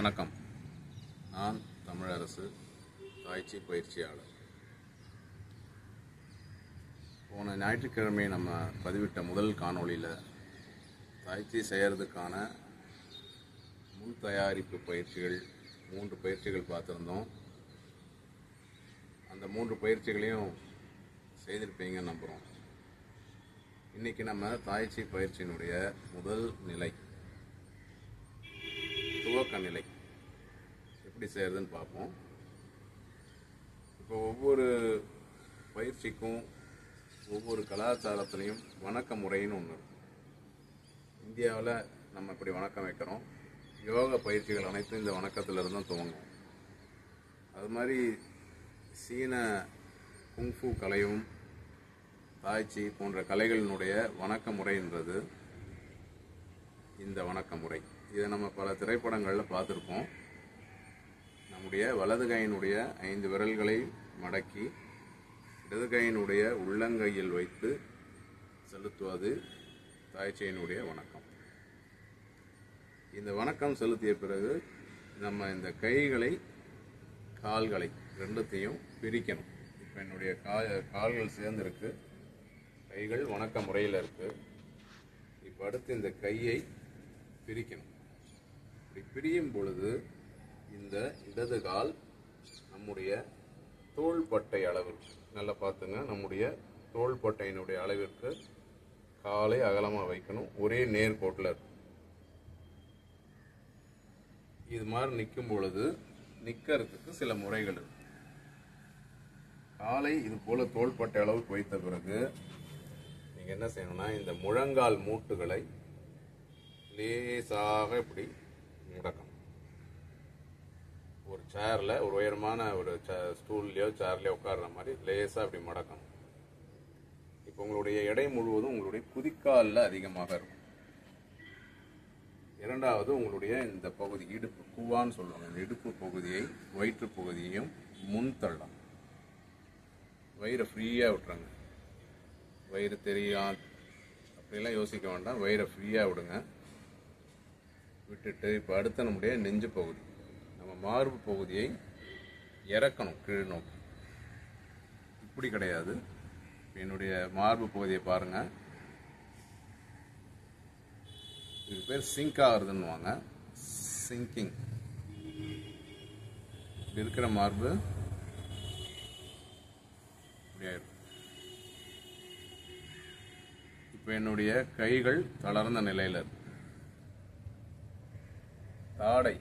வணக்கம். நான் தமிழரசு, தாய்ச்சி பயிற்சியாளர். போன ஞாயிற்றுக்கிழமை நம்ம பதிவிட்ட முதல் காணொளியில் தாய்ச்சி செய்கிறதுக்கான முன் தயாரிப்பு பயிற்சிகள் 3 பயிற்சிகள் பார்த்துருந்தோம். அந்த 3 பயிற்சிகளையும் செய்திருப்பீங்கன்னு நம்புகிறோம். இன்றைக்கி நம்ம தாய்ச்சி பயிற்சியினுடைய முதல் நிலை, துவக்க நிலை எப்படி செய்கிறதுன்னு பார்ப்போம். இப்போ ஒவ்வொரு பயிற்சிக்கும் ஒவ்வொரு கலாச்சாரத்துலேயும் வணக்க முறைன்னு ஒன்று இருக்கும். இந்தியாவில் நம்ம இப்படி வணக்கம் வைக்கிறோம். யோகா பயிற்சிகள் அனைத்தும் இந்த வணக்கத்திலிருந்து தான் துவங்கும். அது மாதிரி சீன குங்ஃபு கலையும் தாய்ச்சி போன்ற கலைகளினுடைய வணக்க முறைன்றது இந்த வணக்க முறை. இதை நம்ம பல திரைப்படங்களில் பார்த்துருப்போம். நம்முடைய வலது கையினுடைய 5 விரல்களை மடக்கி இடது கையினுடைய உள்ளங்கையில் வைத்து செலுத்துவது தாய்ச்சியினுடைய வணக்கம். இந்த வணக்கம் செலுத்திய பிறகு நம்ம இந்த கைகளை கால்களை ரெண்டுத்தையும் பிரிக்கணும். இப்போ என்னுடைய கால்கள் சேர்ந்துருக்கு, கைகள் வணக்க முறையில் இருக்கு. இப்போ அடுத்து இந்த கையை பிரிக்கணும். இப்படி பிரியும் பொழுது இந்த இடது கால் நம்முடைய தோள்பட்டை அளவிற்கு, நல்லா பார்த்துங்க, நம்முடைய தோள்பட்டையினுடைய அளவிற்கு காலை அகலமாக வைக்கணும். ஒரே நேர்கோட்டில் இருக்கும். இது மாதிரி நிற்கும் பொழுது நிற்கிறதுக்கு சில முறைகள் இருக்கு. காலை இது போல தோள்பட்டை அளவுக்கு வைத்த பிறகு நீங்கள் என்ன செய்யணும்னா, இந்த முழங்கால் மூட்டுகளை லேசாக இப்படி முடக்கணும். ஒரு சேரில், ஒரு உயரமான ஒரு ஸ்டூல்லையோ சேர்லையோ உட்கார்ற மாதிரி லேசாக இப்படி மடக்கணும். இப்போ உங்களுடைய எடை முழுவதும் உங்களுடைய குதிக்காலில் அதிகமாக இருக்கும். இரண்டாவது, உங்களுடைய இந்த பகுதி இடுப்பு, கூவான்னு சொல்லுவாங்க, இந்த இடுப்பு பகுதியை, வயிற்று பகுதியையும் முன் தள்ளலாம். வயிறை ஃப்ரீயாக விட்டுறாங்க. வயிறு தெரியாது அப்படிலாம் யோசிக்க வேண்டாம். வயிறை ஃப்ரீயாக விடுங்க. விட்டுட்டு இப்போ அடுத்த நம்முடைய நெஞ்சு பகுதி, நம்ம மார்பு பகுதியை இறக்கணும் கீழ் நோக்கி. இப்படி கிடையாது. என்னுடைய மார்பு பகுதியை பாருங்க. இது பேர் சிங்க் ஆகுறதுன்னுவாங்க, சிங்கிங். இப்படி இருக்கிற மார்பு இப்படி ஆயிடும். இப்போ என்னுடைய கைகள் தளர்ந்த நிலையில் இருக்கு. தாடை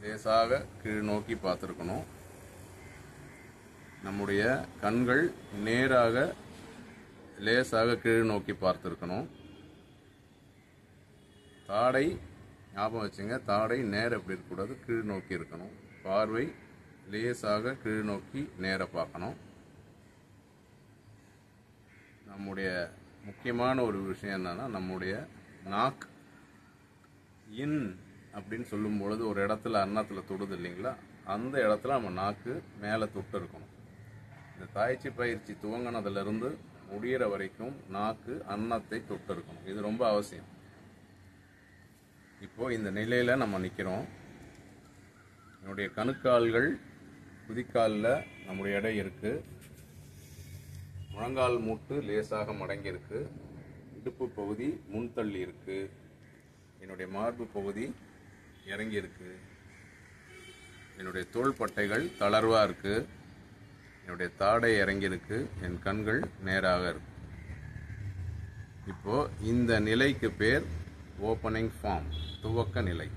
லேசாக கீழ் நோக்கி பார்த்துருக்கணும். நம்முடைய கண்கள் நேராக லேசாக கீழ் நோக்கி பார்த்துருக்கணும். தாடை ஞாபகம் வச்சுங்க, தாடை நேர எப்படி இருக்கக்கூடாது, கீழ் நோக்கி இருக்கணும். பார்வை லேசாக கீழ் நோக்கி நேர பார்க்கணும். நம்முடைய முக்கியமான ஒரு விஷயம் என்னன்னா, நம்முடைய நாக்கு இன் அப்படின்னு சொல்லும் பொழுது ஒரு இடத்துல அன்னத்தில் தொடுது இல்லைங்களா, அந்த இடத்துல நம்ம நாக்கு மேலே தொட்டு இருக்கணும். இந்த தாய்ச்சி பயிற்சி துவங்கினதுலேருந்து முடிகிற வரைக்கும் நாக்கு அன்னத்தை தொட்டு இருக்கணும். இது ரொம்ப அவசியம். இப்போ இந்த நிலையில் நம்ம நிற்கிறோம். என்னுடைய கணுக்கால்கள் குதிக்காலில் நம்முடைய எடை இருக்குது. முழங்கால் மூட்டு லேசாக மடங்கி இருக்கு. இடுப்பு பகுதி முன்தள்ளி இருக்கு. என்னுடைய மார்பு பகுதி இறங்கி இருக்கு. என்னுடைய தோள்பட்டைகள் தளர்வாக இருக்கு. என்னுடைய தாடை இறங்கி இருக்கு. என் கண்கள் நேராக இருக்கு. இப்போ இந்த நிலைக்கு பேர் ஓப்பனிங் ஃபார்ம், துவக்க நிலை.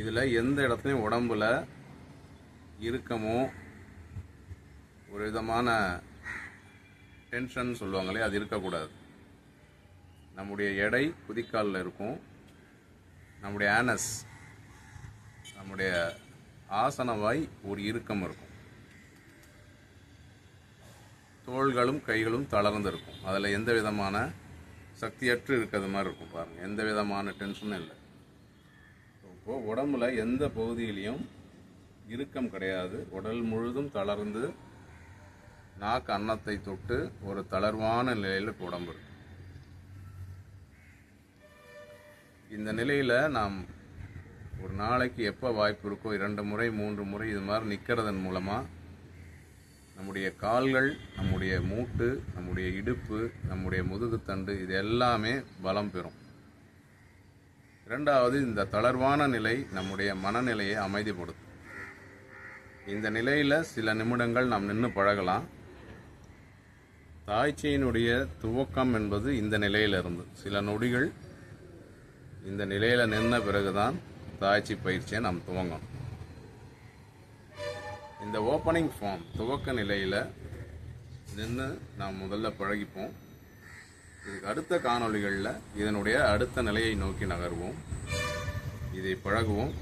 இதில் எந்த இடத்துலையும் உடம்புல இறுக்கமோ ஒரு விதமான டென்ஷன் சொல்லுவாங்களே, அது இருக்கக்கூடாது. நம்முடைய எடை குதிக்காலில் இருக்கும். நம்முடைய ஆனஸ், நம்முடைய ஆசனவாய் ஒரு இறுக்கம் இருக்கும். தோள்களும் கைகளும் தளர்ந்து இருக்கும். அதில் எந்த விதமான சக்தியற்று இருக்கிறது மாதிரி இருக்கும். பாருங்கள், எந்த விதமான டென்ஷனும் இல்லை. இப்போ உடம்புல எந்த பகுதியிலையும் இறுக்கம் கிடையாது. உடல் முழுதும் தளர்ந்து நாக்கு அன்னத்தை தொட்டு ஒரு தளர்வான நிலையில் உடம்பு இருக்கு. இந்த நிலையில் நாம் ஒரு நாளைக்கு எப்போ வாய்ப்பு இருக்கோ 2 முறை 3 முறை இது மாதிரி நிற்கிறதன் மூலமாக நம்முடைய கால்கள், நம்முடைய மூட்டு, நம்முடைய இடுப்பு, நம்முடைய முதுகுத்தண்டு இது எல்லாமே பலம் பெறும். இரண்டாவது, இந்த தளர்வான நிலை நம்முடைய மனநிலையை அமைதிப்படுத்தும். இந்த நிலையில் சில நிமிடங்கள் நாம் நின்று பழகலாம். தாய்ச்சியினுடைய துவக்கம் என்பது இந்த நிலையிலிருந்து சில நொடிகள் இந்த நிலையில் நின்ற பிறகுதான் தாய்ச்சி பயிற்சியை நாம் துவங்கணும். இந்த ஓப்பனிங் ஃபார்ம் துவக்க நிலையில் நின்று நாம் முதல்ல பழகிப்போம். இதுக்கு அடுத்த காணொளிகளில் இதனுடைய அடுத்த நிலையை நோக்கி நகர்வோம், இதை பழகுவோம்.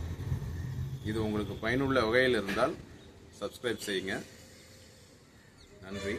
இது உங்களுக்கு பயனுள்ள வகையில் இருந்தால் சப்ஸ்கிரைப் செய்யுங்க. நன்றி.